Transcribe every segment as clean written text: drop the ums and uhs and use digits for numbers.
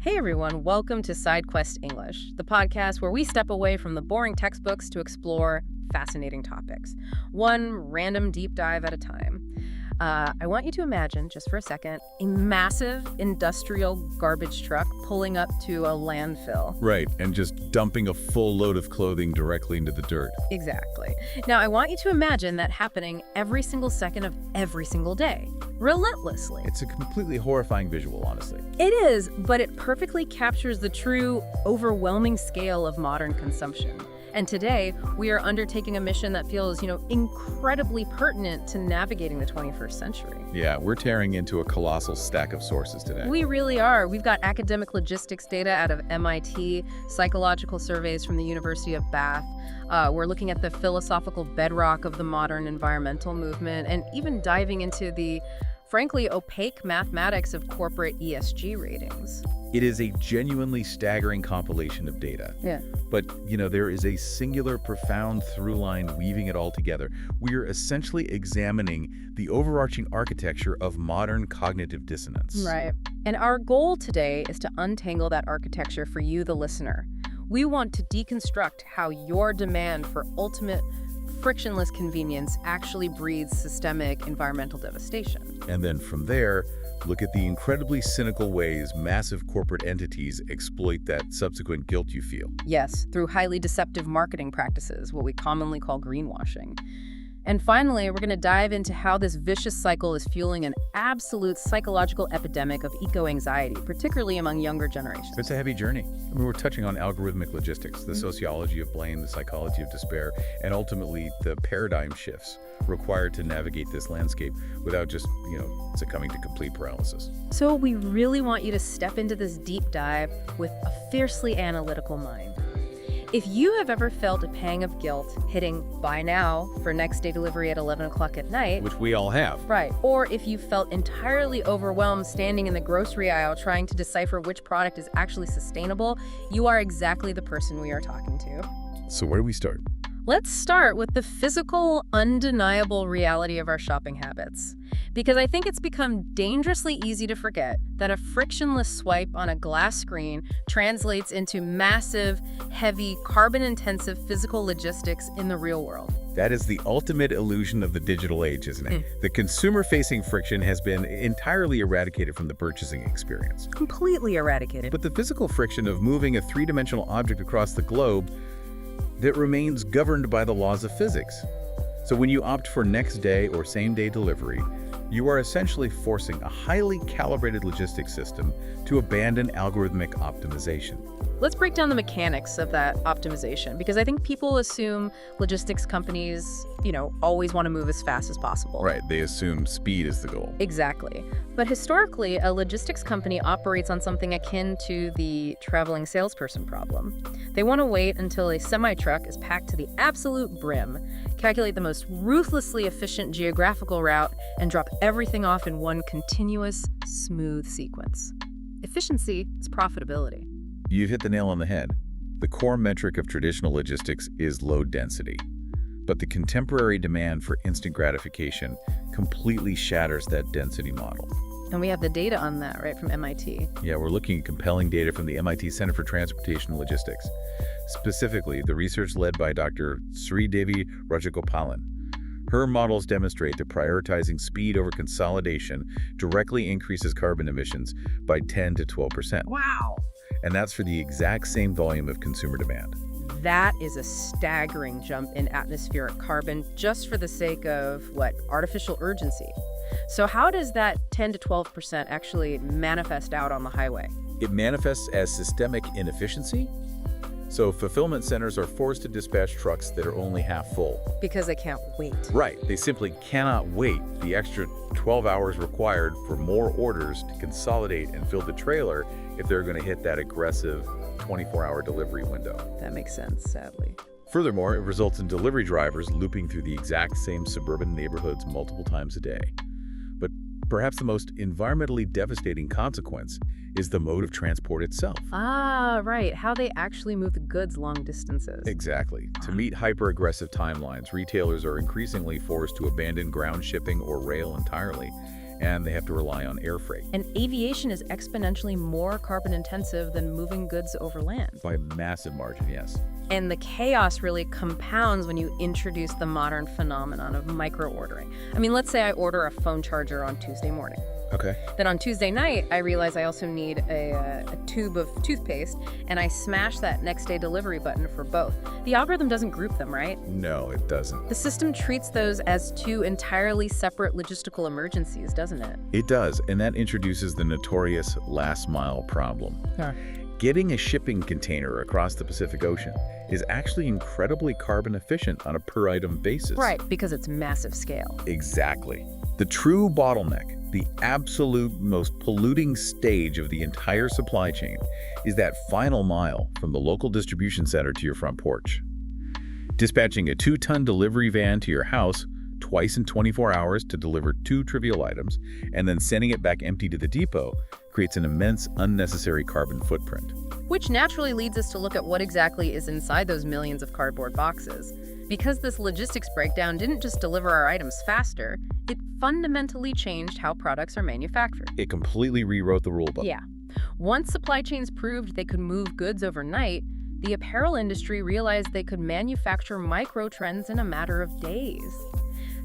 Hey everyone, welcome to SideQuest English, the podcast where we step away from the boring textbooks to explore fascinating topics, one random deep dive at a time. I want you to imagine, just for a second, a massive industrial garbage truck pulling up to a landfill. Right, and just dumping a full load of clothing directly into the dirt. Exactly. Now, I want you to imagine that happening every single second of every single day, relentlessly. It's a completely horrifying visual, honestly. It is, but it perfectly captures the true, overwhelming scale of modern consumption. And today, we are undertaking a mission that feels, incredibly pertinent to navigating the 21st century. Yeah, we're tearing into a colossal stack of sources today. We really are. We've got academic logistics data out of MIT, psychological surveys from the University of Bath. We're looking at the philosophical bedrock of the modern environmental movement, and even diving into the, frankly, opaque mathematics of corporate ESG ratings. It is a genuinely staggering compilation of data. Yeah. But, there is a singular, profound through line weaving it all together. We are essentially examining the overarching architecture of modern cognitive dissonance. Right. And our goal today is to untangle that architecture for you, the listener. We want to deconstruct how your demand for ultimate frictionless convenience actually breeds systemic environmental devastation. And then from there, look at the incredibly cynical ways massive corporate entities exploit that subsequent guilt you feel. Yes, through highly deceptive marketing practices, what we commonly call greenwashing. And finally, we're going to dive into how this vicious cycle is fueling an absolute psychological epidemic of eco-anxiety, particularly among younger generations. It's a heavy journey. We're touching on algorithmic logistics, the sociology of blame, the psychology of despair, and ultimately the paradigm shifts required to navigate this landscape without just, succumbing to complete paralysis. So we really want you to step into this deep dive with a fiercely analytical mind. If you have ever felt a pang of guilt hitting buy now for next day delivery at 11 o'clock at night, Which we all have. right, or if you felt entirely overwhelmed standing in the grocery aisle trying to decipher which product is actually sustainable, you are exactly the person we are talking to. So where do we start? Let's start with the physical, undeniable reality of our shopping habits. Because I think it's become dangerously easy to forget that a frictionless swipe on a glass screen translates into massive, heavy, carbon-intensive physical logistics in the real world. That is the ultimate illusion of the digital age, isn't it? The consumer-facing friction has been entirely eradicated from the purchasing experience. Completely eradicated. But the physical friction of moving a three-dimensional object across the globe that remains governed by the laws of physics. So when you opt for next day or same day delivery, you are essentially forcing a highly calibrated logistics system to abandon algorithmic optimization. Let's break down the mechanics of that optimization, because I think people assume logistics companies, always want to move as fast as possible. Right, they assume speed is the goal. Exactly. But historically, a logistics company operates on something akin to the traveling salesperson problem. They want to wait until a semi-truck is packed to the absolute brim, calculate the most ruthlessly efficient geographical route, and drop everything off in one continuous, smooth sequence. Efficiency is profitability. You've hit the nail on the head. The core metric of traditional logistics is load density. But the contemporary demand for instant gratification completely shatters that density model. And we have the data on that, right, from MIT. Yeah, we're looking at compelling data from the MIT Center for Transportation and Logistics. Specifically, the research led by Dr. Sridevi Rajagopalan. Her models demonstrate that prioritizing speed over consolidation directly increases carbon emissions by 10 to 12%. Wow! And that's for the exact same volume of consumer demand. That is a staggering jump in atmospheric carbon just for the sake of, artificial urgency. So how does that 10 to 12% actually manifest out on the highway? It manifests as systemic inefficiency. So fulfillment centers are forced to dispatch trucks that are only half full. Because they can't wait. Right, they simply cannot wait the extra 12 hours required for more orders to consolidate and fill the trailer if they're going to hit that aggressive 24-hour delivery window. That makes sense, sadly. Furthermore, it results in delivery drivers looping through the exact same suburban neighborhoods multiple times a day. But perhaps the most environmentally devastating consequence is the mode of transport itself. Ah, right. How they actually move the goods long distances. Exactly. To meet hyper-aggressive timelines, retailers are increasingly forced to abandon ground shipping or rail entirely. and they have to rely on air freight. And aviation is exponentially more carbon intensive than moving goods over land. By a massive margin, yes. And the chaos really compounds when you introduce the modern phenomenon of micro-ordering. I mean, let's say I order a phone charger on Tuesday morning. Okay. Then on Tuesday night, I realize I also need a tube of toothpaste, and I smash that next day delivery button for both. The algorithm doesn't group them, right? No, it doesn't. The system treats those as two entirely separate logistical emergencies, doesn't it? It does, and that introduces the notorious last mile problem. Yeah. Getting a shipping container across the Pacific Ocean is actually incredibly carbon efficient on a per item basis. Right, because it's massive scale. Exactly. The true bottleneck, the absolute most polluting stage of the entire supply chain, is that final mile from the local distribution center to your front porch. Dispatching a 2-ton delivery van to your house twice in 24 hours to deliver 2 trivial items, and then sending it back empty to the depot creates an immense unnecessary carbon footprint. Which naturally leads us to look at what exactly is inside those millions of cardboard boxes. Because this logistics breakdown didn't just deliver our items faster, it fundamentally changed how products are manufactured. It completely rewrote the rulebook. Yeah. Once supply chains proved they could move goods overnight, the apparel industry realized they could manufacture micro-trends in a matter of days.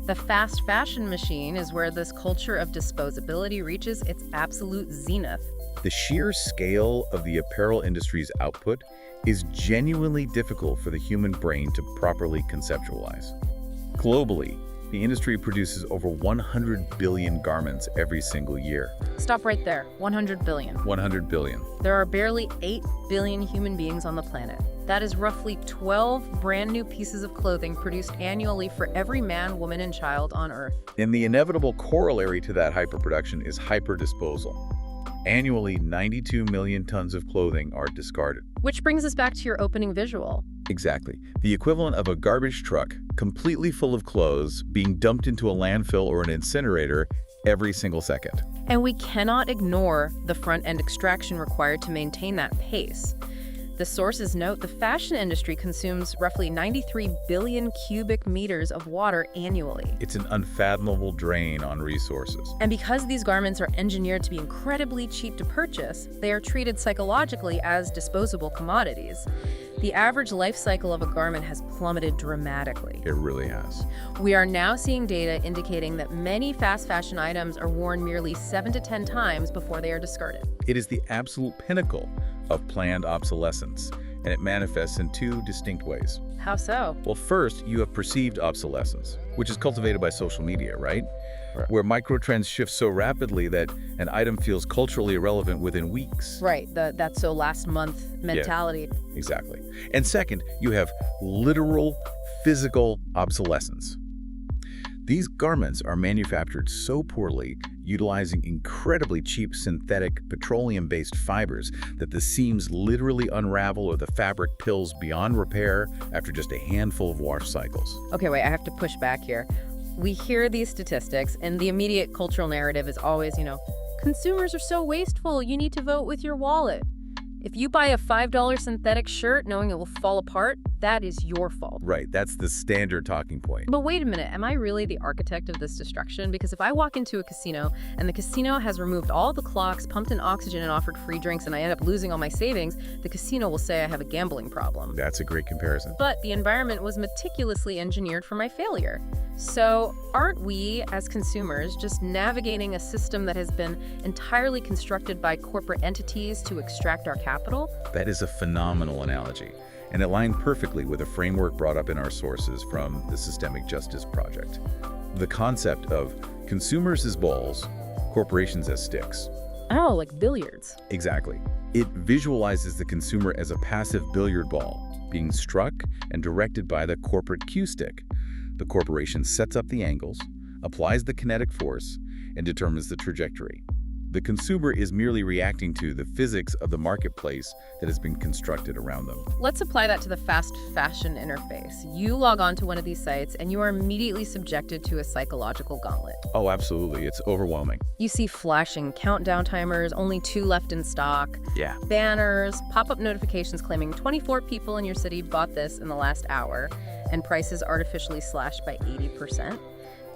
The fast fashion machine is where this culture of disposability reaches its absolute zenith. The sheer scale of the apparel industry's output is genuinely difficult for the human brain to properly conceptualize. Globally, the industry produces over 100 billion garments every single year. Stop right there. 100 billion. 100 billion. There are barely 8 billion human beings on the planet. That is roughly 12 brand new pieces of clothing produced annually for every man, woman, and child on Earth. And the inevitable corollary to that hyperproduction is hyperdisposal. Annually, 92 million tons of clothing are discarded. Which brings us back to your opening visual. Exactly. The equivalent of a garbage truck completely full of clothes being dumped into a landfill or an incinerator every single second. And we cannot ignore the front-end extraction required to maintain that pace. The sources note the fashion industry consumes roughly 93 billion cubic meters of water annually. It's an unfathomable drain on resources. And because these garments are engineered to be incredibly cheap to purchase, they are treated psychologically as disposable commodities. The average life cycle of a garment has plummeted dramatically. It really has. We are now seeing data indicating that many fast fashion items are worn merely 7 to 10 times before they are discarded. It is the absolute pinnacle of planned obsolescence, and it manifests in 2 distinct ways. How so? Well, first, you have perceived obsolescence, which is cultivated by social media, right? Where microtrends shift so rapidly that an item feels culturally irrelevant within weeks. Right, that's so last month mentality. Yeah, exactly. And second, you have literal physical obsolescence. These garments are manufactured so poorly, utilizing incredibly cheap synthetic petroleum-based fibers, that the seams literally unravel or the fabric pills beyond repair after just a handful of wash cycles. Okay, wait, I have to push back here. We hear these statistics, and the immediate cultural narrative is always, consumers are so wasteful, you need to vote with your wallet. If you buy a $5 synthetic shirt knowing it will fall apart, that is your fault. Right, that's the standard talking point. But wait a minute, am I really the architect of this destruction? Because if I walk into a casino and the casino has removed all the clocks, pumped in oxygen, and offered free drinks, and I end up losing all my savings, the casino will say I have a gambling problem. That's a great comparison. But the environment was meticulously engineered for my failure. So aren't we, as consumers, just navigating a system that has been entirely constructed by corporate entities to extract our capital? That is a phenomenal analogy, and it aligned perfectly with a framework brought up in our sources from the Systemic Justice Project. The concept of consumers as balls, corporations as sticks. Oh, like billiards. Exactly. It visualizes the consumer as a passive billiard ball, being struck and directed by the corporate cue stick. The corporation sets up the angles, applies the kinetic force, and determines the trajectory. The consumer is merely reacting to the physics of the marketplace that has been constructed around them. Let's apply that to the fast fashion interface. You log on to one of these sites and you are immediately subjected to a psychological gauntlet. Oh, absolutely. It's overwhelming. You see flashing countdown timers, only 2 left in stock. Yeah. Banners, pop-up notifications claiming 24 people in your city bought this in the last hour, and prices artificially slashed by 80%.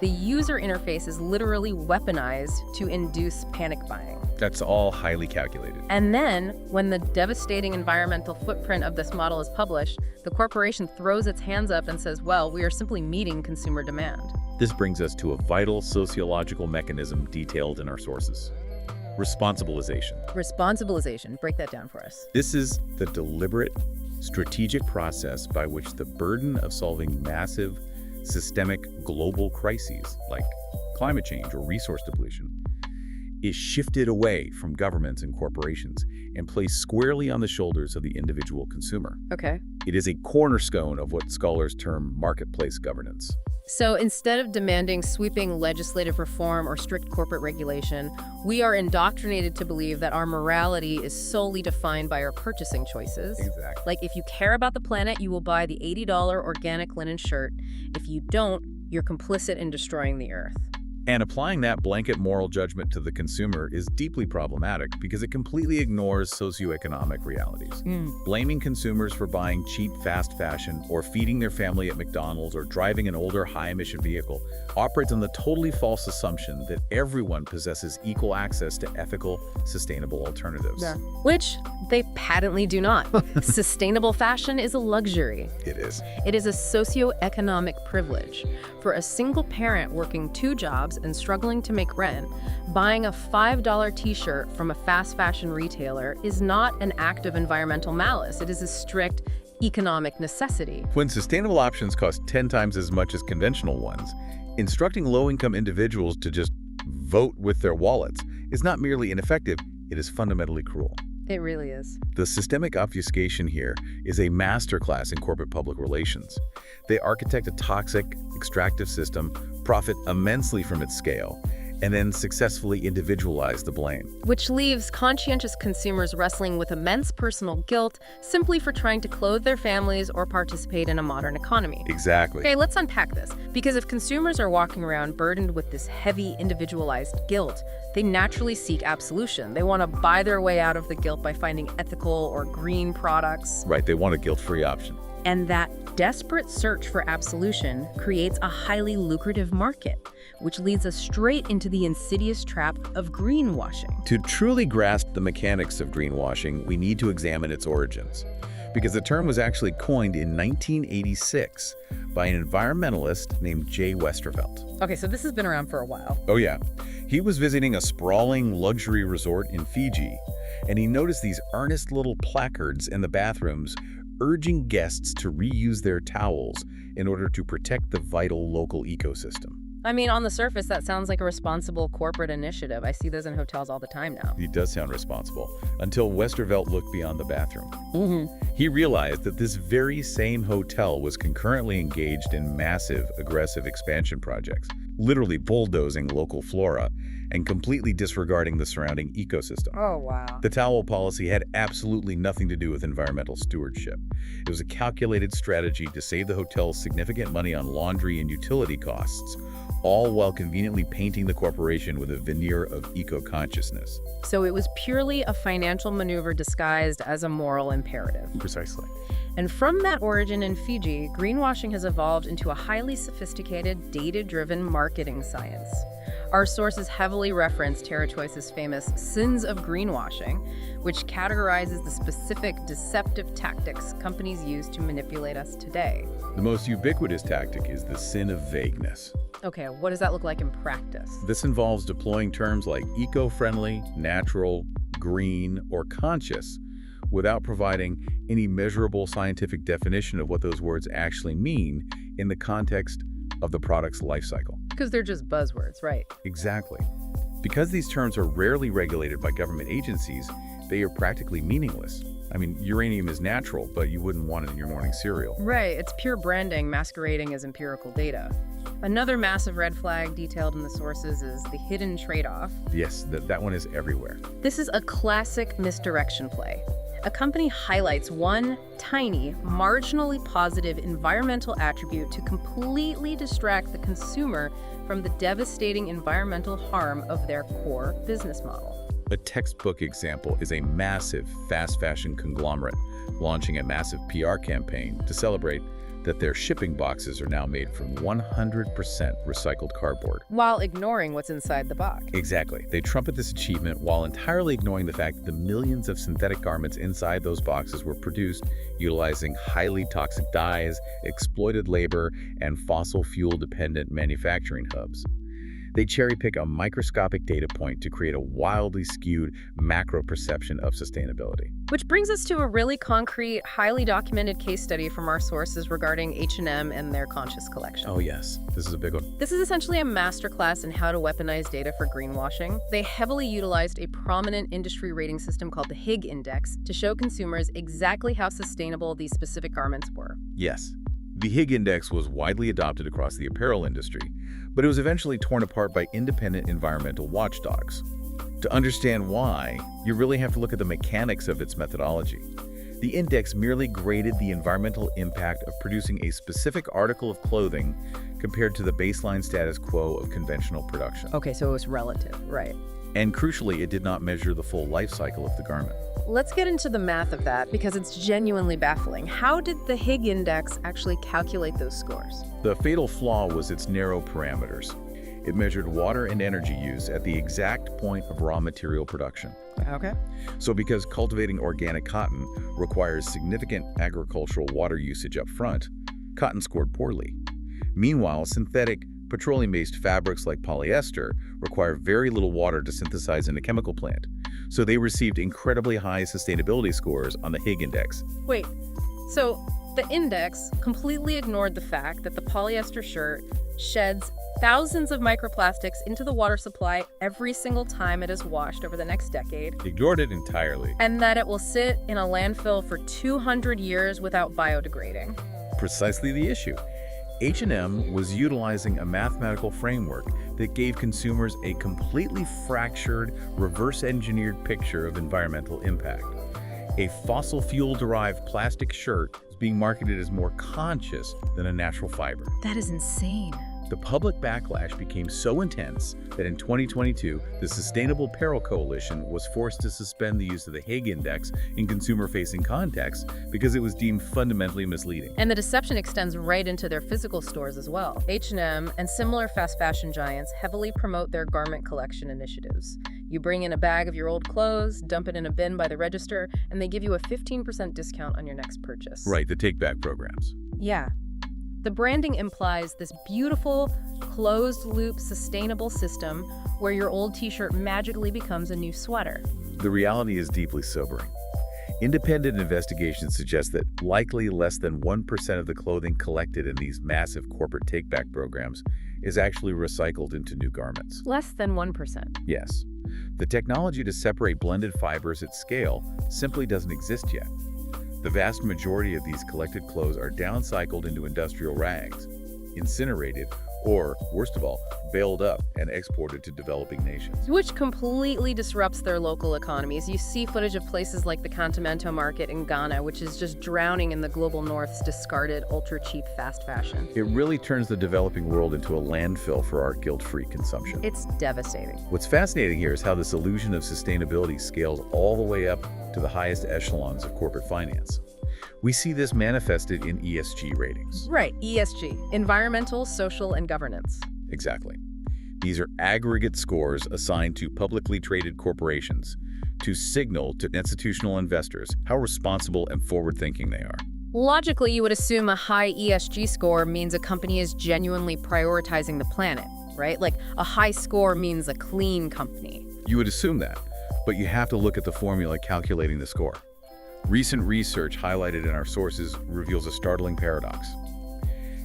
The user interface is literally weaponized to induce panic buying. That's all highly calculated. And then, when the devastating environmental footprint of this model is published, the corporation throws its hands up and says, well, we are simply meeting consumer demand. This brings us to a vital sociological mechanism detailed in our sources. Responsibilization. Responsibilization. Break that down for us. This is the deliberate, strategic process by which the burden of solving massive, systemic global crises like climate change or resource depletion is shifted away from governments and corporations and placed squarely on the shoulders of the individual consumer. Okay. It is a cornerstone of what scholars term marketplace governance. So instead of demanding sweeping legislative reform or strict corporate regulation, we are indoctrinated to believe that our morality is solely defined by our purchasing choices. Exactly. Like, if you care about the planet, you will buy the $80 organic linen shirt. If you don't, you're complicit in destroying the earth. And applying that blanket moral judgment to the consumer is deeply problematic because it completely ignores socioeconomic realities. Blaming consumers for buying cheap fast fashion or feeding their family at McDonald's or driving an older high-emission vehicle operates on the totally false assumption that everyone possesses equal access to ethical, sustainable alternatives. Yeah. Which they patently do not. Sustainable fashion is a luxury. It is. It is a socioeconomic privilege. For a single parent working 2 jobs and struggling to make rent, buying a $5 t-shirt from a fast fashion retailer is not an act of environmental malice. It is a strict economic necessity. When sustainable options cost 10 times as much as conventional ones, instructing low-income individuals to just vote with their wallets is not merely ineffective, it is fundamentally cruel. It really is. The systemic obfuscation here is a masterclass in corporate public relations. They architect a toxic, extractive system, profit immensely from its scale, and then successfully individualize the blame. Which leaves conscientious consumers wrestling with immense personal guilt simply for trying to clothe their families or participate in a modern economy. Exactly. Okay, let's unpack this. Because if consumers are walking around burdened with this heavy, individualized guilt, they naturally seek absolution. They want to buy their way out of the guilt by finding ethical or green products. Right, they want a guilt-free option. And that desperate search for absolution creates a highly lucrative market, which leads us straight into the insidious trap of greenwashing. To truly grasp the mechanics of greenwashing, we need to examine its origins, because the term was actually coined in 1986 by an environmentalist named Jay Westervelt. Okay, so this has been around for a while. Oh yeah. He was visiting a sprawling luxury resort in Fiji, and he noticed these earnest little placards in the bathrooms urging guests to reuse their towels in order to protect the vital local ecosystem. I mean, on the surface, that sounds like a responsible corporate initiative. I see those in hotels all the time now. It does sound responsible, until Westervelt looked beyond the bathroom. He realized that this very same hotel was concurrently engaged in massive, aggressive expansion projects, literally bulldozing local flora and completely disregarding the surrounding ecosystem. Oh, wow. The towel policy had absolutely nothing to do with environmental stewardship. It was a calculated strategy to save the hotel significant money on laundry and utility costs, all while conveniently painting the corporation with a veneer of eco-consciousness. So it was purely a financial maneuver disguised as a moral imperative. Precisely. And from that origin in Fiji, greenwashing has evolved into a highly sophisticated, data-driven marketing science. Our sources heavily reference TerraChoice's famous sins of greenwashing, which categorizes the specific deceptive tactics companies use to manipulate us today. The most ubiquitous tactic is the sin of vagueness. Okay, what does that look like in practice? This involves deploying terms like eco-friendly, natural, green, or conscious without providing any measurable scientific definition of what those words actually mean in the context of the product's life cycle. Because they're just buzzwords, right? Exactly. Because these terms are rarely regulated by government agencies, they are practically meaningless. I mean, uranium is natural, but you wouldn't want it in your morning cereal. Right, it's pure branding masquerading as empirical data. Another massive red flag detailed in the sources is the hidden trade-off. Yes, that one is everywhere. This is a classic misdirection play. A company highlights one tiny, marginally positive environmental attribute to completely distract the consumer from the devastating environmental harm of their core business model. A textbook example is a massive fast fashion conglomerate launching a massive PR campaign to celebrate that their shipping boxes are now made from 100% recycled cardboard. While ignoring what's inside the box. Exactly. They trumpet this achievement while entirely ignoring the fact that the millions of synthetic garments inside those boxes were produced utilizing highly toxic dyes, exploited labor, and fossil fuel-dependent manufacturing hubs. They cherry-pick a microscopic data point to create a wildly skewed macro perception of sustainability. Which brings us to a really concrete, highly documented case study from our sources regarding H&M and their conscious collection. Oh yes, this is a big one. This is essentially a masterclass in how to weaponize data for greenwashing. They heavily utilized a prominent industry rating system called the Higg Index to show consumers exactly how sustainable these specific garments were. Yes. The Higg Index was widely adopted across the apparel industry, but it was eventually torn apart by independent environmental watchdogs. To understand why, you really have to look at the mechanics of its methodology. The index merely graded the environmental impact of producing a specific article of clothing compared to the baseline status quo of conventional production. Okay, so it was relative, right? And crucially, it did not measure the full life cycle of the garment. Let's get into the math of that because it's genuinely baffling. How did the Higg Index actually calculate those scores? The fatal flaw was its narrow parameters. It measured water and energy use at the exact point of raw material production. Okay. So because cultivating organic cotton requires significant agricultural water usage up front, cotton scored poorly. Meanwhile, synthetic, petroleum-based fabrics like polyester require very little water to synthesize in a chemical plant, so they received incredibly high sustainability scores on the Higg Index. Wait, so the index completely ignored the fact that the polyester shirt sheds thousands of microplastics into the water supply every single time it is washed over the next decade. Ignored it entirely. And that it will sit in a landfill for 200 years without biodegrading. Precisely the issue. H&M was utilizing a mathematical framework that gave consumers a completely fractured, reverse-engineered picture of environmental impact. A fossil fuel-derived plastic shirt is being marketed as more conscious than a natural fiber. That is insane. The public backlash became so intense that in 2022, the Sustainable Apparel Coalition was forced to suspend the use of the Higg Index in consumer-facing contexts because it was deemed fundamentally misleading. And the deception extends right into their physical stores as well. H&M and similar fast fashion giants heavily promote their garment collection initiatives. You bring in a bag of your old clothes, dump it in a bin by the register, and they give you a 15% discount on your next purchase. Right, the take-back programs. Yeah. The branding implies this beautiful, closed-loop, sustainable system where your old t-shirt magically becomes a new sweater. The reality is deeply sobering. Independent investigations suggest that likely less than 1% of the clothing collected in these massive corporate take-back programs is actually recycled into new garments. Less than 1%. Yes. The technology to separate blended fibers at scale simply doesn't exist yet. The vast majority of these collected clothes are downcycled into industrial rags, incinerated, or, worst of all, baled up and exported to developing nations. Which completely disrupts their local economies. You see footage of places like the Continental Market in Ghana, which is just drowning in the global north's discarded, ultra-cheap fast fashion. It really turns the developing world into a landfill for our guilt-free consumption. It's devastating. What's fascinating here is how this illusion of sustainability scales all the way up to the highest echelons of corporate finance. We see this manifested in ESG ratings. Right, ESG, environmental, social, and governance. Exactly. These are aggregate scores assigned to publicly traded corporations to signal to institutional investors how responsible and forward-thinking they are. Logically, you would assume a high ESG score means a company is genuinely prioritizing the planet, right? Like a high score means a clean company. You would assume that, but you have to look at the formula calculating the score. Recent research highlighted in our sources reveals a startling paradox.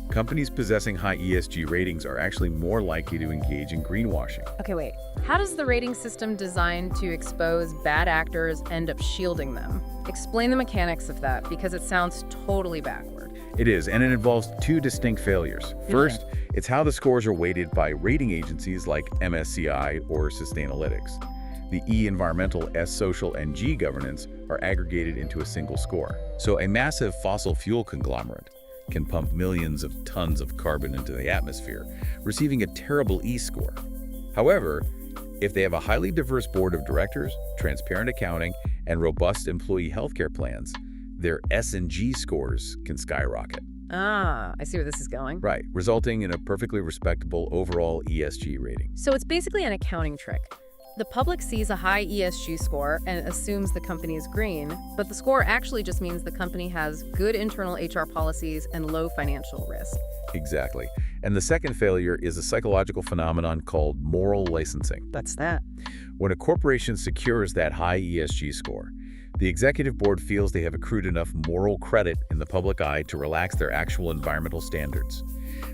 Companies possessing high ESG ratings are actually more likely to engage in greenwashing. Okay, wait. How does the rating system designed to expose bad actors end up shielding them? Explain the mechanics of that, because it sounds totally backward. It is, and it involves two distinct failures. First, it's how the scores are weighted by rating agencies like MSCI or Sustainalytics. The E environmental, S social, and G governance are aggregated into a single score. So a massive fossil fuel conglomerate can pump millions of tons of carbon into the atmosphere, receiving a terrible E score. However, if they have a highly diverse board of directors, transparent accounting, and robust employee healthcare plans, their S and G scores can skyrocket. Ah, I see where this is going. Right, resulting in a perfectly respectable overall ESG rating. So it's basically an accounting trick. The public sees a high ESG score and assumes the company is green, but the score actually just means the company has good internal HR policies and low financial risk. Exactly. And the second failure is a psychological phenomenon called moral licensing. That's that. When a corporation secures that high ESG score, the executive board feels they have accrued enough moral credit in the public eye to relax their actual environmental standards.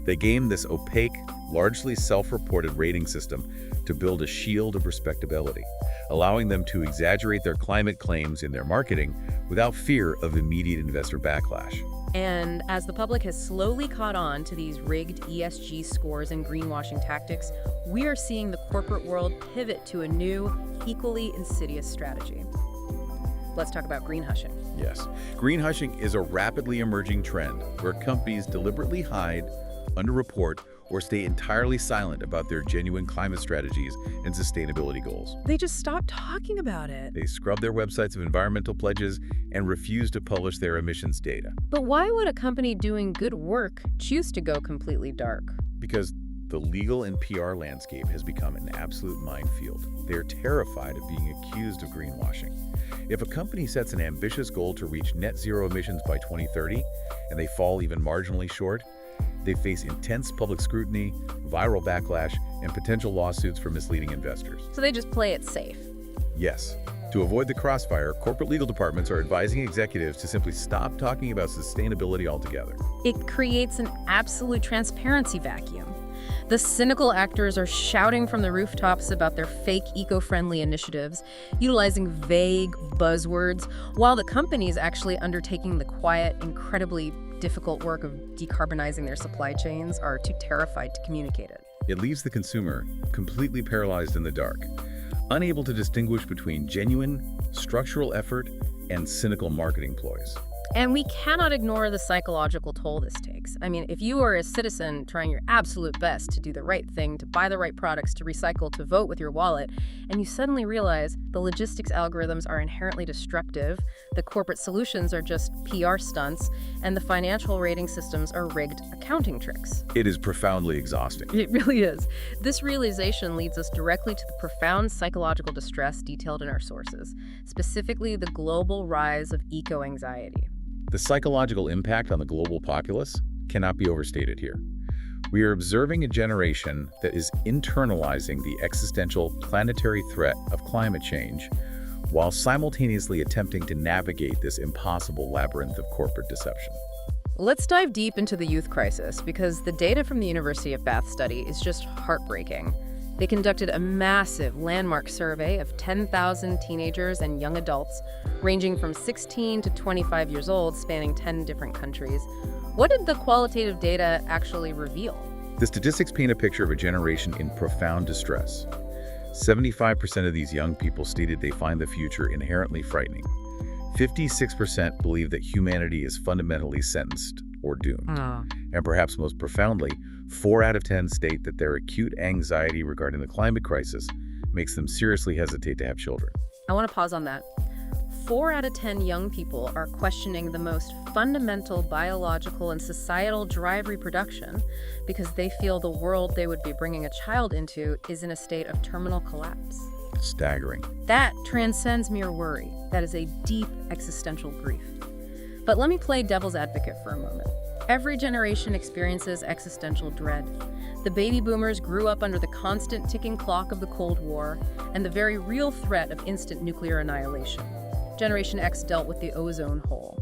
They game this opaque, largely self-reported rating system to build a shield of respectability, allowing them to exaggerate their climate claims in their marketing without fear of immediate investor backlash. And as the public has slowly caught on to these rigged ESG scores and greenwashing tactics, we are seeing the corporate world pivot to a new, equally insidious strategy. Let's talk about greenwashing. Yes, greenwashing is a rapidly emerging trend where companies deliberately hide, underreport, or stay entirely silent about their genuine climate strategies and sustainability goals. They just stop talking about it. They scrub their websites of environmental pledges and refuse to publish their emissions data. But why would a company doing good work choose to go completely dark? Because the legal and PR landscape has become an absolute minefield. They're terrified of being accused of greenwashing. If a company sets an ambitious goal to reach net zero emissions by 2030, and they fall even marginally short, they face intense public scrutiny, viral backlash, and potential lawsuits for misleading investors. So they just play it safe. Yes. To avoid the crossfire, corporate legal departments are advising executives to simply stop talking about sustainability altogether. It creates an absolute transparency vacuum. The cynical actors are shouting from the rooftops about their fake eco-friendly initiatives, utilizing vague buzzwords, while the company is actually undertaking the quiet, incredibly difficult work of decarbonizing their supply chains are too terrified to communicate it. It leaves the consumer completely paralyzed in the dark, unable to distinguish between genuine, structural effort and cynical marketing ploys. And we cannot ignore the psychological toll this takes. I mean, if you are a citizen trying your absolute best to do the right thing, to buy the right products, to recycle, to vote with your wallet, and you suddenly realize the logistics algorithms are inherently destructive, the corporate solutions are just PR stunts, and the financial rating systems are rigged accounting tricks. It is profoundly exhausting. It really is. This realization leads us directly to the profound psychological distress detailed in our sources, specifically the global rise of eco-anxiety. The psychological impact on the global populace cannot be overstated here. We are observing a generation that is internalizing the existential planetary threat of climate change while simultaneously attempting to navigate this impossible labyrinth of corporate deception. Let's dive deep into the youth crisis because the data from the University of Bath study is just heartbreaking. They conducted a massive landmark survey of 10,000 teenagers and young adults, ranging from 16 to 25 years old, spanning 10 different countries. What did the qualitative data actually reveal? The statistics paint a picture of a generation in profound distress. 75% of these young people stated they find the future inherently frightening. 56% believe that humanity is fundamentally sentenced or doomed. And perhaps most profoundly, 4 out of 10 state that their acute anxiety regarding the climate crisis makes them seriously hesitate to have children. I want to pause on that. 4 out of 10 young people are questioning the most fundamental biological and societal drive reproduction because they feel the world they would be bringing a child into is in a state of terminal collapse. Staggering. That transcends mere worry. That is a deep existential grief. But let me play devil's advocate for a moment. Every generation experiences existential dread. The baby boomers grew up under the constant ticking clock of the Cold War and the very real threat of instant nuclear annihilation. Generation X dealt with the ozone hole.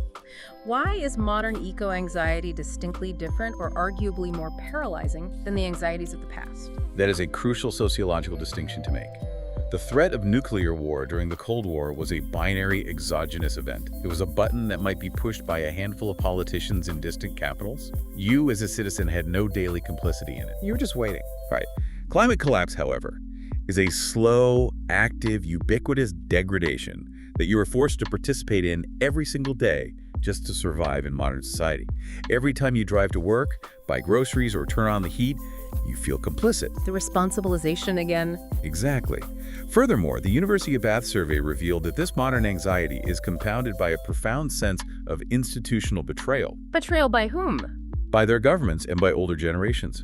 Why is modern eco-anxiety distinctly different or arguably more paralyzing than the anxieties of the past? That is a crucial sociological distinction to make. The threat of nuclear war during the Cold War was a binary exogenous event. It was a button that might be pushed by a handful of politicians in distant capitals. You, as a citizen, had no daily complicity in it. You were just waiting. Right. Climate collapse, however, is a slow, active, ubiquitous degradation that you are forced to participate in every single day just to survive in modern society. Every time you drive to work, buy groceries, or turn on the heat, you feel complicit. The responsibilization again. Exactly. Furthermore, the University of Bath survey revealed that this modern anxiety is compounded by a profound sense of institutional betrayal. Betrayal by whom? by their governments and by older generations.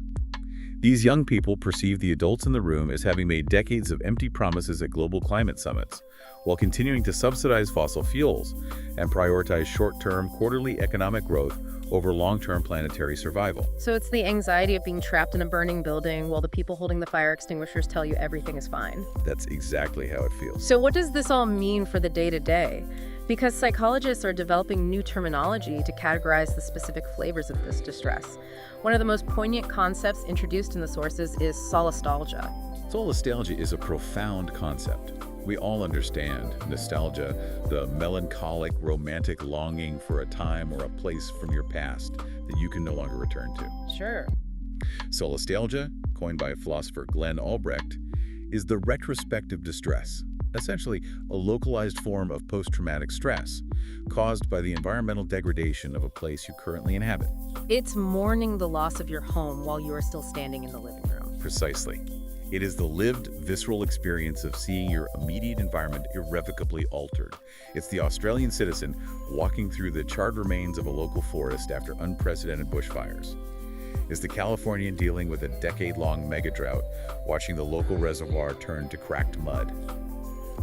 These young people perceive the adults in the room as having made decades of empty promises at global climate summits, while continuing to subsidize fossil fuels and prioritize short-term, quarterly economic growth over long-term planetary survival. So it's the anxiety of being trapped in a burning building while the people holding the fire extinguishers tell you everything is fine. That's exactly how it feels. So what does this all mean for the day-to-day? Because psychologists are developing new terminology to categorize the specific flavors of this distress. One of the most poignant concepts introduced in the sources is solastalgia. Solastalgia is a profound concept. We all understand nostalgia, the melancholic, romantic longing for a time or a place from your past that you can no longer return to. Sure. Solastalgia, coined by philosopher Glenn Albrecht, is the retrospective distress, essentially a localized form of post-traumatic stress caused by the environmental degradation of a place you currently inhabit. It's mourning the loss of your home while you are still standing in the living room. Precisely. It is the lived, visceral experience of seeing your immediate environment irrevocably altered. It's the Australian citizen walking through the charred remains of a local forest after unprecedented bushfires. It's the Californian dealing with a decade-long mega-drought, watching the local reservoir turn to cracked mud.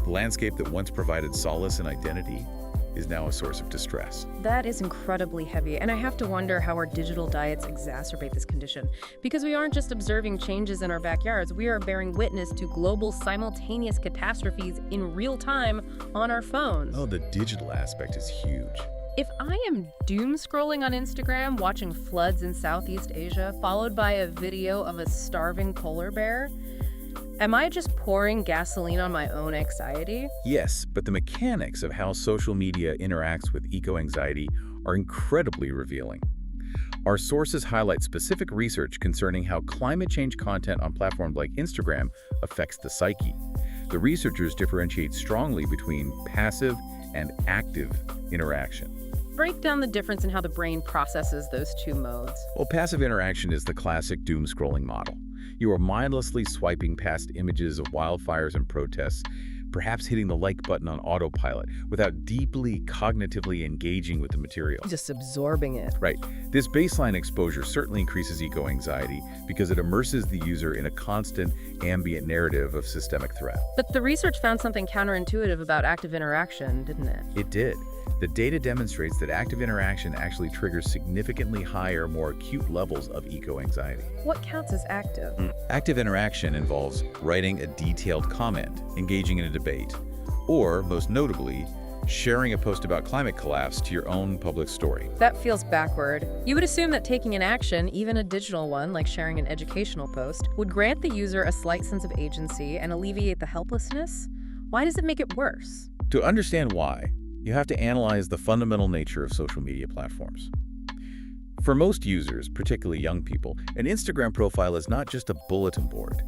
The landscape that once provided solace and identity is now a source of distress. That is incredibly heavy, and I have to wonder how our digital diets exacerbate this condition. Because we aren't just observing changes in our backyards, we are bearing witness to global simultaneous catastrophes in real time on our phones. Oh, the digital aspect is huge. If I am doom scrolling on Instagram watching floods in Southeast Asia, followed by a video of a starving polar bear, am I just pouring gasoline on my own anxiety? Yes, but the mechanics of how social media interacts with eco-anxiety are incredibly revealing. Our sources highlight specific research concerning how climate change content on platforms like Instagram affects the psyche. The researchers differentiate strongly between passive and active interaction. Break down the difference in how the brain processes those two modes. Well, passive interaction is the classic doom scrolling model. You are mindlessly swiping past images of wildfires and protests, perhaps hitting the like button on autopilot without deeply cognitively engaging with the material. Just absorbing it. Right. This baseline exposure certainly increases eco-anxiety because it immerses the user in a constant ambient narrative of systemic threat. But the research found something counterintuitive about active interaction, didn't it? It did. The data demonstrates that active interaction actually triggers significantly higher, more acute levels of eco-anxiety. What counts as active? Active interaction involves writing a detailed comment, engaging in a debate, or, most notably, sharing a post about climate collapse to your own public story. That feels backward. You would assume that taking an action, even a digital one like sharing an educational post, would grant the user a slight sense of agency and alleviate the helplessness. Why does it make it worse? To understand why, you have to analyze the fundamental nature of social media platforms. For most users, particularly young people, an Instagram profile is not just a bulletin board.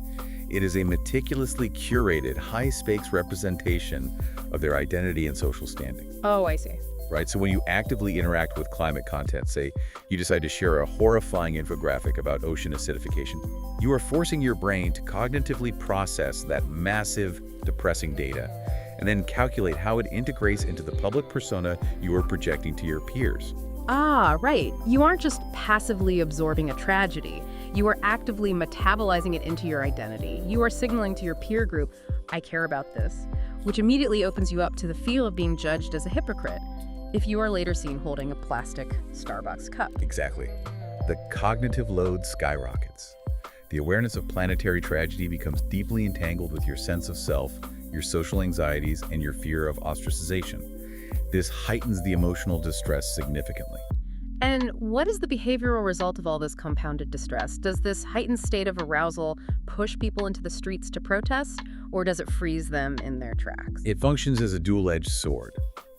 It is a meticulously curated, high-stakes representation of their identity and social standing. Oh, I see. Right, so when you actively interact with climate content, say you decide to share a horrifying infographic about ocean acidification, you are forcing your brain to cognitively process that massive, depressing data and then calculate how it integrates into the public persona you are projecting to your peers. Ah, right. You aren't just passively absorbing a tragedy. You are actively metabolizing it into your identity. You are signaling to your peer group, I care about this, which immediately opens you up to the feel of being judged as a hypocrite if you are later seen holding a plastic Starbucks cup. Exactly. The cognitive load skyrockets. The awareness of planetary tragedy becomes deeply entangled with your sense of self, your social anxieties, and your fear of ostracization. This heightens the emotional distress significantly. And what is the behavioral result of all this compounded distress? Does this heightened state of arousal push people into the streets to protest, or does it freeze them in their tracks? It functions as a dual-edged sword.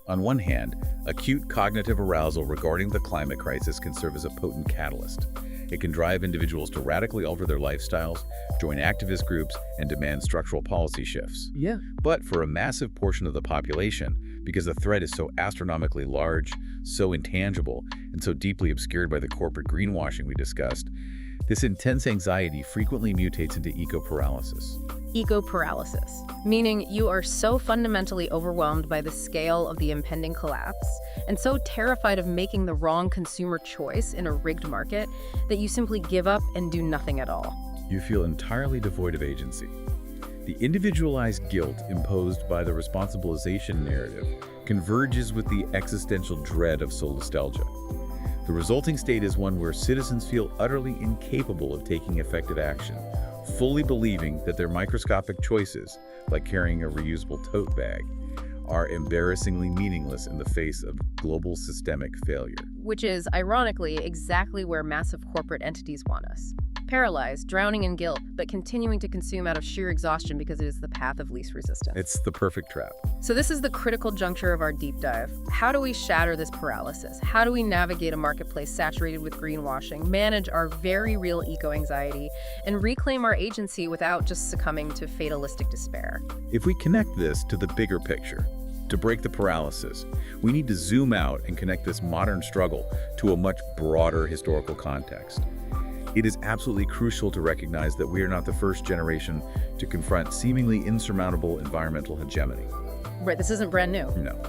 On one hand, acute cognitive arousal regarding the climate crisis can serve as a potent catalyst. It can drive individuals to radically alter their lifestyles, join activist groups, and demand structural policy shifts. Yeah. But for a massive portion of the population, because the threat is so astronomically large, so intangible, and so deeply obscured by the corporate greenwashing we discussed, This intense anxiety frequently mutates into eco-paralysis. Eco-paralysis, meaning you are so fundamentally overwhelmed by the scale of the impending collapse and so terrified of making the wrong consumer choice in a rigged market that you simply give up and do nothing at all. You feel entirely devoid of agency. The individualized guilt imposed by the responsibilization narrative converges with the existential dread of solastalgia. The resulting state is one where citizens feel utterly incapable of taking effective action, fully believing that their microscopic choices, like carrying a reusable tote bag, are embarrassingly meaningless in the face of global systemic failure. Which is, ironically, exactly where massive corporate entities want us. Paralyzed, drowning in guilt, but continuing to consume out of sheer exhaustion because it is the path of least resistance. It's the perfect trap. So this is the critical juncture of our deep dive. How do we shatter this paralysis? How do we navigate a marketplace saturated with greenwashing, manage our very real eco-anxiety, and reclaim our agency without just succumbing to fatalistic despair? If we connect this to the bigger picture, to break the paralysis, we need to zoom out and connect this modern struggle to a much broader historical context. It is absolutely crucial to recognize that we are not the first generation to confront seemingly insurmountable environmental hegemony. Right, this isn't brand new. No.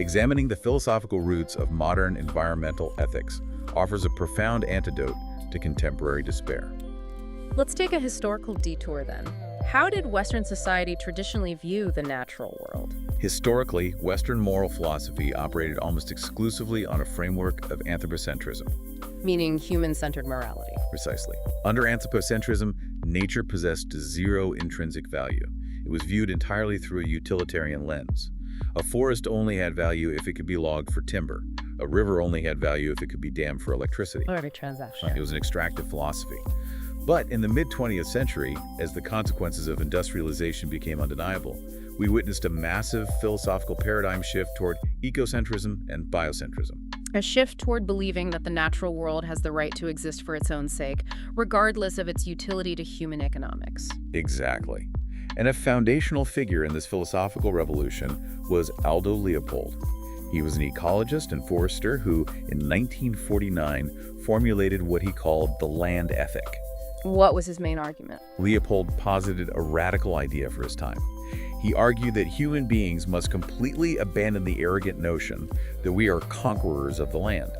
Examining the philosophical roots of modern environmental ethics offers a profound antidote to contemporary despair. Let's take a historical detour then. How did Western society traditionally view the natural world? Historically, Western moral philosophy operated almost exclusively on a framework of anthropocentrism. Meaning human-centered morality. Precisely. Under anthropocentrism, nature possessed zero intrinsic value. It was viewed entirely through a utilitarian lens. A forest only had value if it could be logged for timber. A river only had value if it could be dammed for electricity. Or every transaction. It was an extractive philosophy. But in the mid-20th century, as the consequences of industrialization became undeniable, we witnessed a massive philosophical paradigm shift toward ecocentrism and biocentrism. A shift toward believing that the natural world has the right to exist for its own sake, regardless of its utility to human economics. Exactly. And a foundational figure in this philosophical revolution was Aldo Leopold. He was an ecologist and forester who, in 1949, formulated what he called the land ethic. What was his main argument? Leopold posited a radical idea for his time. He argued that human beings must completely abandon the arrogant notion that we are conquerors of the land.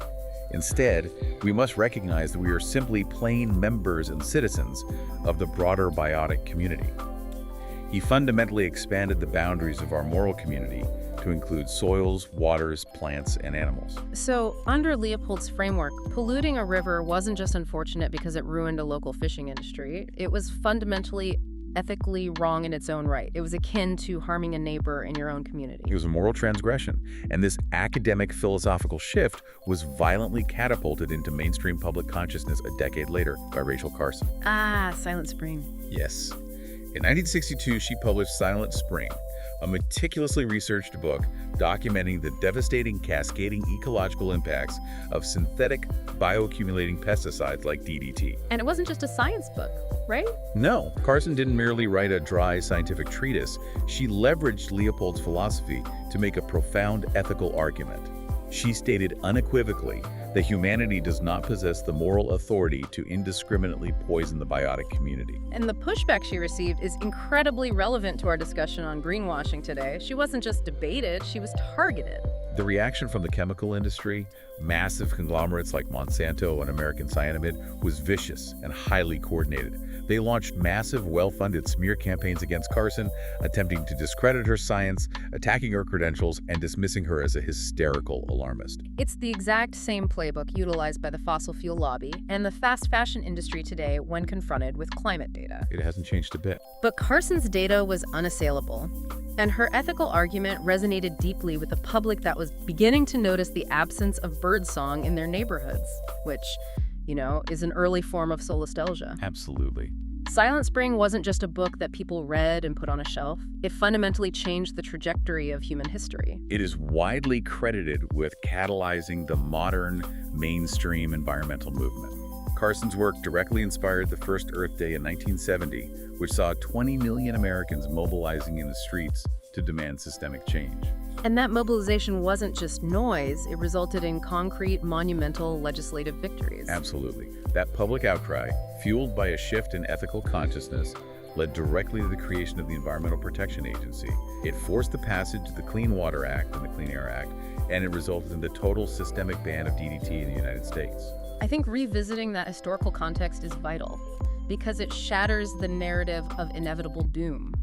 Instead, we must recognize that we are simply plain members and citizens of the broader biotic community. He fundamentally expanded the boundaries of our moral community to include soils, waters, plants, and animals. So, under Leopold's framework, polluting a river wasn't just unfortunate because it ruined a local fishing industry. It was fundamentally ethically wrong in its own right. It was akin to harming a neighbor in your own community. It was a moral transgression, and this academic philosophical shift was violently catapulted into mainstream public consciousness a decade later by Rachel Carson. Ah, Silent Spring. Yes. In 1962, she published Silent Spring, a meticulously researched book documenting the devastating cascading ecological impacts of synthetic bioaccumulating pesticides like DDT. And it wasn't just a science book, right? No, Carson didn't merely write a dry scientific treatise. She leveraged Leopold's philosophy to make a profound ethical argument. She stated unequivocally that humanity does not possess the moral authority to indiscriminately poison the biotic community. And the pushback she received is incredibly relevant to our discussion on greenwashing today. She wasn't just debated, she was targeted. The reaction from the chemical industry, massive conglomerates like Monsanto and American Cyanamid, was vicious and highly coordinated. They launched massive, well-funded smear campaigns against Carson, attempting to discredit her science, attacking her credentials, and dismissing her as a hysterical alarmist. It's the exact same playbook utilized by the fossil fuel lobby and the fast fashion industry today when confronted with climate data. It hasn't changed a bit. But Carson's data was unassailable, and her ethical argument resonated deeply with a public that was beginning to notice the absence of birdsong in their neighborhoods, which, you know, is an early form of solastalgia. Absolutely. Silent Spring wasn't just a book that people read and put on a shelf. It fundamentally changed the trajectory of human history. It is widely credited with catalyzing the modern mainstream environmental movement. Carson's work directly inspired the first Earth Day in 1970, which saw 20 million Americans mobilizing in the streets to demand systemic change. And that mobilization wasn't just noise, it resulted in concrete, monumental legislative victories. Absolutely. That public outcry, fueled by a shift in ethical consciousness, led directly to the creation of the Environmental Protection Agency. It forced the passage of the Clean Water Act and the Clean Air Act, and it resulted in the total systemic ban of DDT in the United States. I think revisiting that historical context is vital because it shatters the narrative of inevitable doom.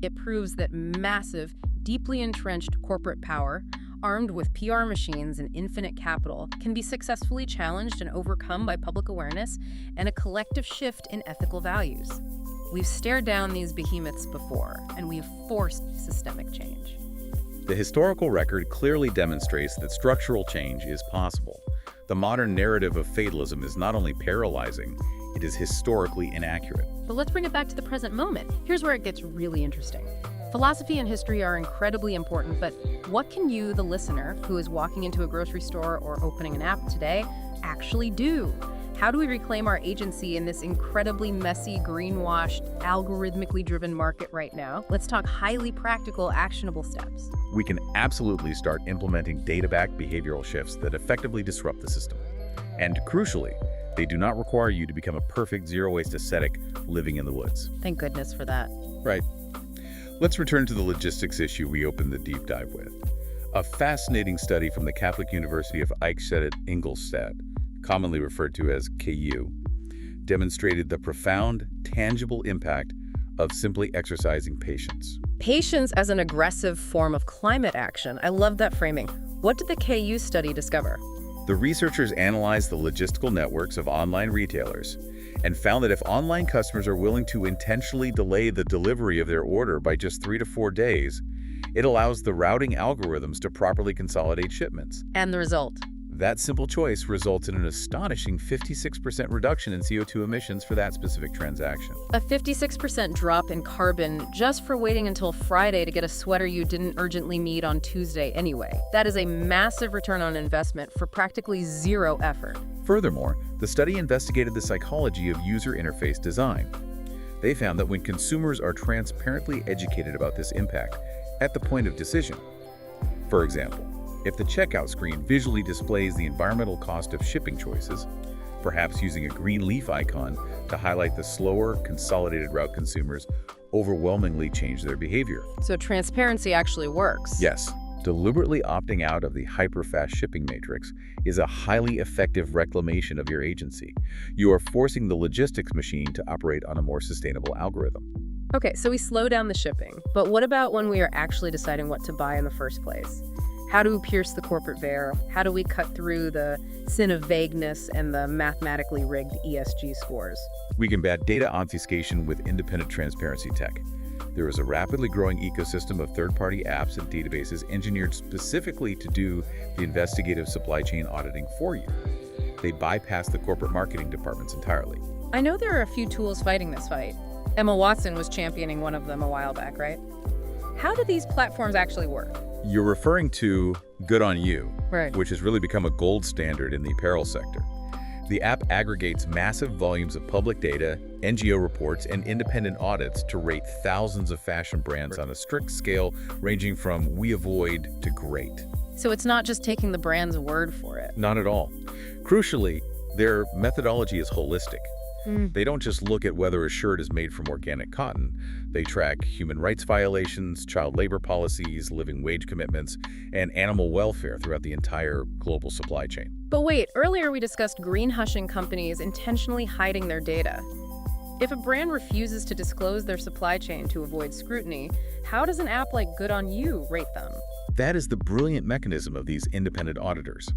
It proves that massive, deeply entrenched corporate power, armed with PR machines and infinite capital, can be successfully challenged and overcome by public awareness and a collective shift in ethical values. We've stared down these behemoths before, and we have forced systemic change. The historical record clearly demonstrates that structural change is possible. The modern narrative of fatalism is not only paralyzing, it is historically inaccurate. But let's bring it back to the present moment. Here's where it gets really interesting. Philosophy and history are incredibly important, but what can you, the listener, who is walking into a grocery store or opening an app today, actually do? How do we reclaim our agency in this incredibly messy, greenwashed, algorithmically driven market right now? Let's talk highly practical, actionable steps. We can absolutely start implementing data-backed behavioral shifts that effectively disrupt the system. And crucially, they do not require you to become a perfect zero-waste ascetic living in the woods. Thank goodness for that. Right. Let's return to the logistics issue we opened the deep dive with. A fascinating study from the Catholic University of Ingolstadt, commonly referred to as KU, demonstrated the profound, tangible impact of simply exercising patience. Patience as an aggressive form of climate action. I love that framing. What did the KU study discover? The researchers analyzed the logistical networks of online retailers and found that if online customers are willing to intentionally delay the delivery of their order by just 3 to 4 days, it allows the routing algorithms to properly consolidate shipments. And the result? That simple choice results in an astonishing 56% reduction in CO2 emissions for that specific transaction. A 56% drop in carbon just for waiting until Friday to get a sweater you didn't urgently need on Tuesday anyway. That is a massive return on investment for practically zero effort. Furthermore, the study investigated the psychology of user interface design. They found that when consumers are transparently educated about this impact at the point of decision, for example, if the checkout screen visually displays the environmental cost of shipping choices, perhaps using a green leaf icon to highlight the slower, consolidated route, consumers overwhelmingly change their behavior. So transparency actually works. Yes. Deliberately opting out of the hyper-fast shipping matrix is a highly effective reclamation of your agency. You are forcing the logistics machine to operate on a more sustainable algorithm. Okay, so we slow down the shipping, but what about when we are actually deciding what to buy in the first place? How do we pierce the corporate veil? How do we cut through the sin of vagueness and the mathematically rigged ESG scores? We combat data obfuscation with independent transparency tech. There is a rapidly growing ecosystem of third-party apps and databases engineered specifically to do the investigative supply chain auditing for you. They bypass the corporate marketing departments entirely. I know there are a few tools fighting this fight. Emma Watson was championing one of them a while back, right? How do these platforms actually work? You're referring to Good on You, Right. which has really become a gold standard in the apparel sector. The app aggregates massive volumes of public data, NGO reports, and independent audits to rate thousands of fashion brands on a strict scale ranging from we avoid to great. So it's not just taking the brand's word for it. Not at all. Crucially, their methodology is holistic. They don't just look at whether a shirt is made from organic cotton. They track human rights violations, child labor policies, living wage commitments, and animal welfare throughout the entire global supply chain. But wait, earlier we discussed greenwashing companies intentionally hiding their data. If a brand refuses to disclose their supply chain to avoid scrutiny, how does an app like Good on You rate them? That is the brilliant mechanism of these independent auditors.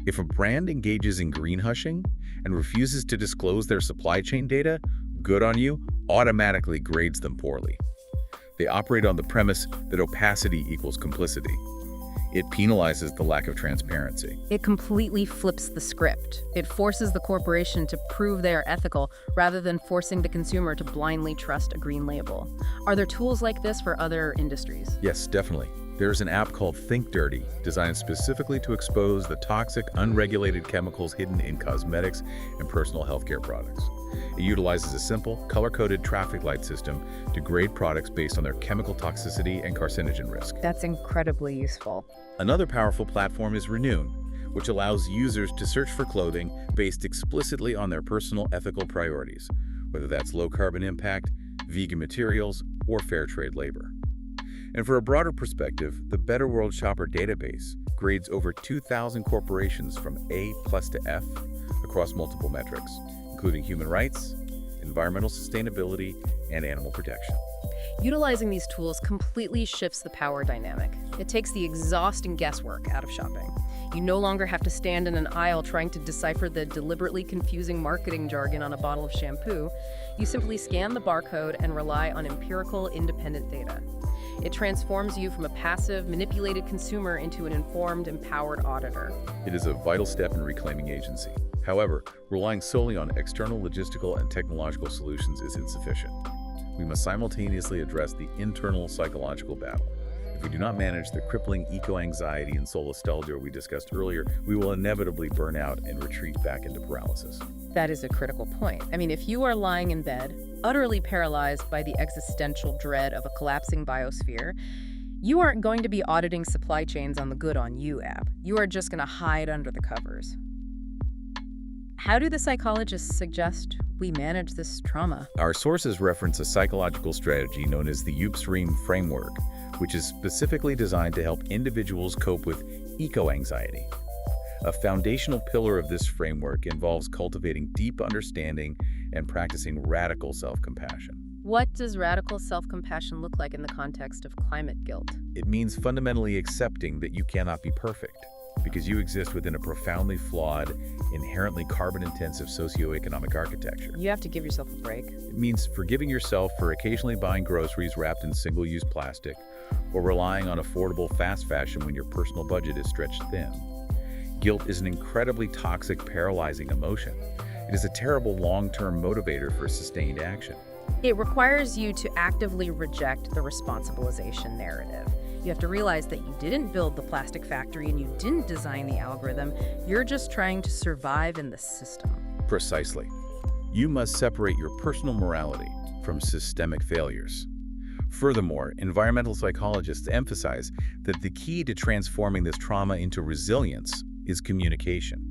If a brand engages in greenwashing and refuses to disclose their supply chain data, Good on You automatically grades them poorly. They operate on the premise that opacity equals complicity. It penalizes the lack of transparency. It completely flips the script. It forces the corporation to prove they are ethical rather than forcing the consumer to blindly trust a green label. Are there tools like this for other industries? Yes, definitely. There's an app called Think Dirty, designed specifically to expose the toxic, unregulated chemicals hidden in cosmetics and personal healthcare products. It utilizes a simple, color-coded traffic light system to grade products based on their chemical toxicity and carcinogen risk. That's incredibly useful. Another powerful platform is Renew, which allows users to search for clothing based explicitly on their personal ethical priorities, whether that's low carbon impact, vegan materials, or fair trade labor. And for a broader perspective, the Better World Shopper database grades over 2,000 corporations from A+ to F across multiple metrics, including human rights, environmental sustainability, and animal protection. Utilizing these tools completely shifts the power dynamic. It takes the exhausting guesswork out of shopping. You no longer have to stand in an aisle trying to decipher the deliberately confusing marketing jargon on a bottle of shampoo. You simply scan the barcode and rely on empirical, independent data. It transforms you from a passive, manipulated consumer into an informed, empowered auditor. It is a vital step in reclaiming agency. However, relying solely on external logistical and technological solutions is insufficient. We must simultaneously address the internal psychological battle. If we do not manage the crippling eco-anxiety and solastalgia we discussed earlier, we will inevitably burn out and retreat back into paralysis. That is a critical point. I mean, if you are lying in bed, utterly paralyzed by the existential dread of a collapsing biosphere, you aren't going to be auditing supply chains on the Good On You app. You are just going to hide under the covers. How do the psychologists suggest we manage this trauma? Our sources reference a psychological strategy known as the Upstream framework, which is specifically designed to help individuals cope with eco-anxiety. A foundational pillar of this framework involves cultivating deep understanding and practicing radical self-compassion. What does radical self-compassion look like in the context of climate guilt? It means fundamentally accepting that you cannot be perfect, because you exist within a profoundly flawed, inherently carbon-intensive socioeconomic architecture. You have to give yourself a break. It means forgiving yourself for occasionally buying groceries wrapped in single-use plastic, or relying on affordable fast fashion when your personal budget is stretched thin. Guilt is an incredibly toxic, paralyzing emotion. It is a terrible long-term motivator for sustained action. It requires you to actively reject the responsibilization narrative. You have to realize that you didn't build the plastic factory and you didn't design the algorithm. You're just trying to survive in the system. Precisely. You must separate your personal morality from systemic failures. Furthermore, environmental psychologists emphasize that the key to transforming this trauma into resilience is communication.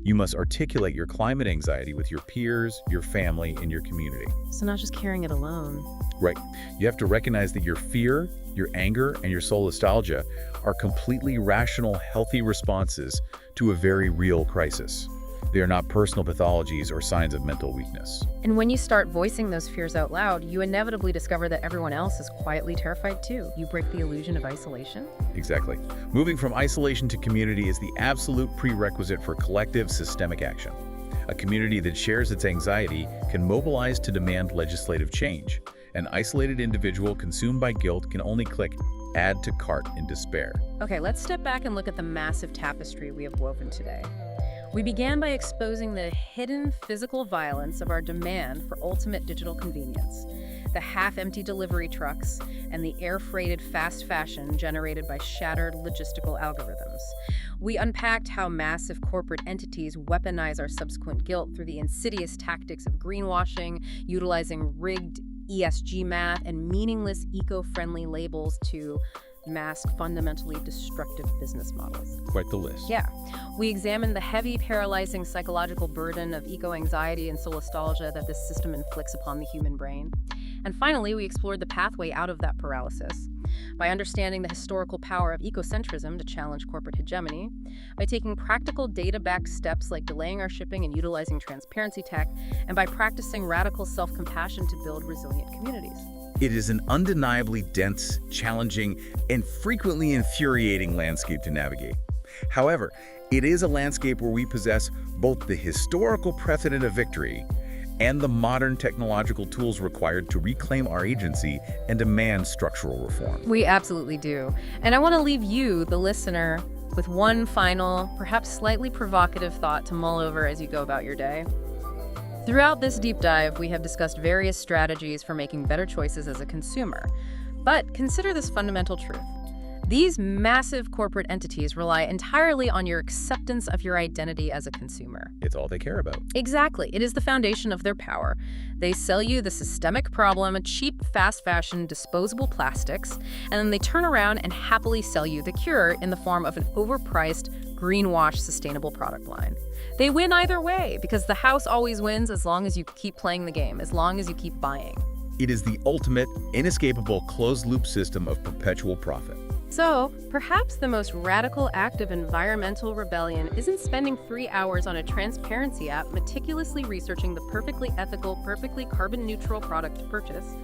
You must articulate your climate anxiety with your peers, your family, and your community. So not just carrying it alone. Right. You have to recognize that your fear, your anger, and your solastalgia are completely rational, healthy responses to a very real crisis. They are not personal pathologies or signs of mental weakness. And when you start voicing those fears out loud, you inevitably discover that everyone else is quietly terrified too. You break the illusion of isolation. Exactly. Moving from isolation to community is the absolute prerequisite for collective systemic action. A community that shares its anxiety can mobilize to demand legislative change. An isolated individual consumed by guilt can only click add to cart in despair. Okay, let's step back and look at the massive tapestry we have woven today. We began by exposing the hidden physical violence of our demand for ultimate digital convenience, the half-empty delivery trucks, and the air-freighted fast fashion generated by shattered logistical algorithms. We unpacked how massive corporate entities weaponize our subsequent guilt through the insidious tactics of greenwashing, utilizing rigged ESG math and meaningless eco-friendly labels to mask fundamentally destructive business models. Quite the list. Yeah. We examined the heavy, paralyzing psychological burden of eco-anxiety and solastalgia that this system inflicts upon the human brain. And finally, we explored the pathway out of that paralysis by understanding the historical power of ecocentrism to challenge corporate hegemony, by taking practical data-backed steps like delaying our shipping and utilizing transparency tech, and by practicing radical self-compassion to build resilient communities. It is an undeniably dense, challenging, and frequently infuriating landscape to navigate. However, it is a landscape where we possess both the historical precedent of victory and the modern technological tools required to reclaim our agency and demand structural reform. We absolutely do. And I want to leave you, the listener, with one final, perhaps slightly provocative thought to mull over as you go about your day. Throughout this deep dive, we have discussed various strategies for making better choices as a consumer. But consider this fundamental truth. These massive corporate entities rely entirely on your acceptance of your identity as a consumer. It's all they care about. Exactly. It is the foundation of their power. They sell you the systemic problem, cheap, fast fashion, disposable plastics, and then they turn around and happily sell you the cure in the form of an overpriced, greenwash, sustainable product line. They win either way because the house always wins as long as you keep playing the game, as long as you keep buying. It is the ultimate, inescapable closed-loop system of perpetual profit. So, perhaps the most radical act of environmental rebellion isn't spending 3 hours on a transparency app meticulously researching the perfectly ethical, perfectly carbon-neutral product to purchase.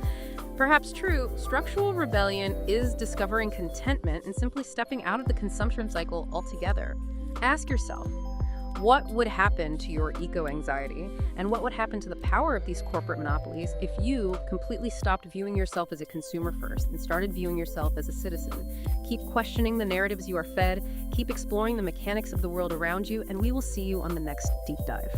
Perhaps true, structural rebellion is discovering contentment and simply stepping out of the consumption cycle altogether. Ask yourself, what would happen to your eco-anxiety, and what would happen to the power of these corporate monopolies if you completely stopped viewing yourself as a consumer first and started viewing yourself as a citizen? Keep questioning the narratives you are fed, keep exploring the mechanics of the world around you, and we will see you on the next deep dive.